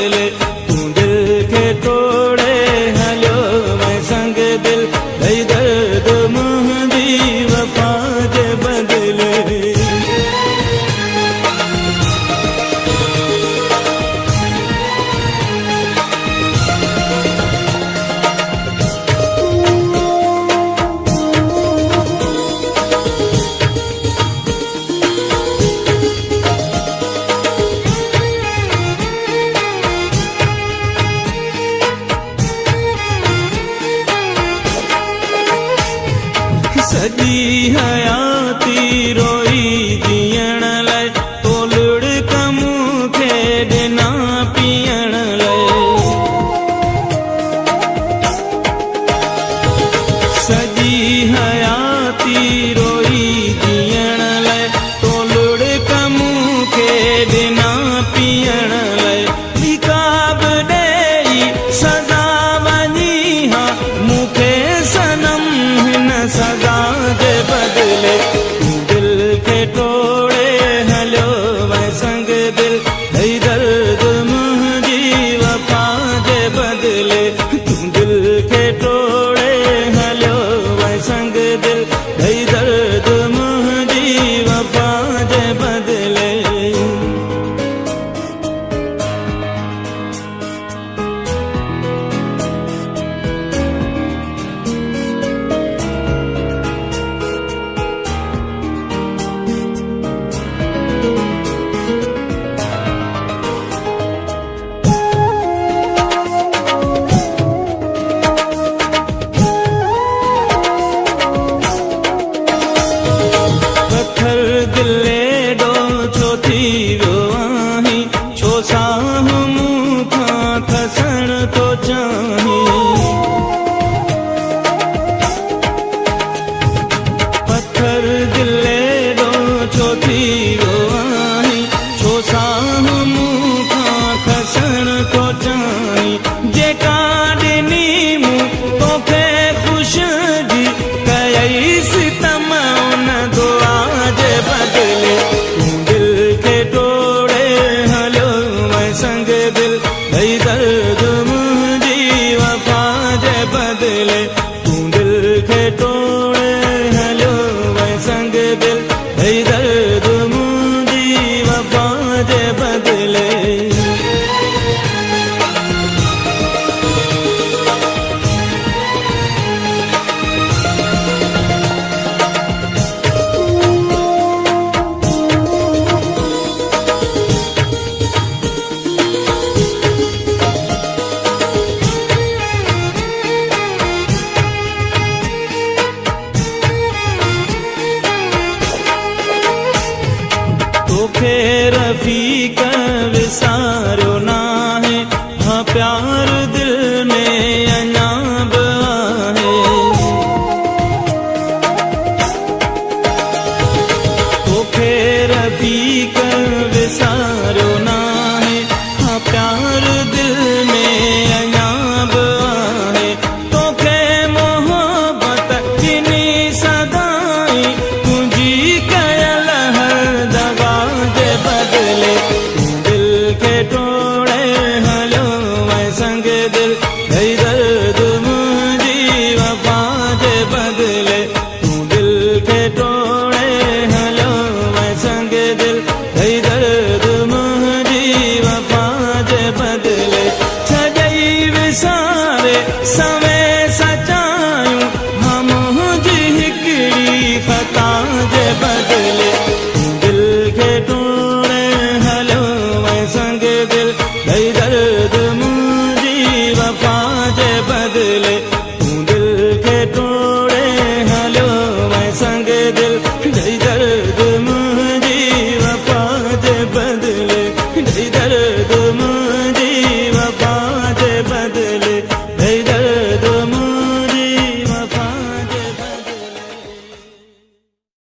बदले तू दिल के तोड़े हलो मैं संग दिल दई दर्द मुंहिंजी वफा जे बदले सजी हयाती रोई जीअण लाइ तोलुड़ कमु खे ॾिना पीअण लाइ सजी हयाती रोई जीअण लाइ तोलुड़ कमु खे ॾिना पीअण लाइ लिकाब ॾेई सदा वञी हा मूंखे सनम हिन सदा जे बदले तू दिल के तोड़े हलो मैं संग दिल दई दर्द मुंहिंजी वफा जे बदले तू दिल के तोड़े हलो मैं संग दिल दई दर्द मुंहिंजी वफा जे बदले दिले डो छो थी वियो आहीं छो साह मूंखां खसण तो चाहीं पत्थर दिले डो छो थी वियो आहीं छो साह मूंखां खसण तो चाहीं जेका ॾिनी मूं तोखे ख़ुशि जी कयई सितम उन दुआ जे बदले तू दिल के तोड़े हलो मैं संग दिल दई दर्द मुंहिंजी वफा जे बदले तू दिल के तोड़े हलो मैं संग दिल दई दर्द मुंहिंजी वफा जे बदले तोखे रफ़ीक विसारियो नाहे हाँ प्यार दिल में अञा बि आहे तोखे रफ़ीक विसारियो नाहे हाँ प्यार दिल में अञा बि आहे तोखे मोहबत ॾिनी सदाई तुंहिंजी कयल हर दगा जे बदले तू दिल के तोड़े हलो मैं संग दिल दई दर्द मुंहिंजी वफा जे बदले तू दिल के तोड़े हलो मैं संग दिल दई दर्द मुंहिंजी वफा जे बदले छॾई विसारे सवे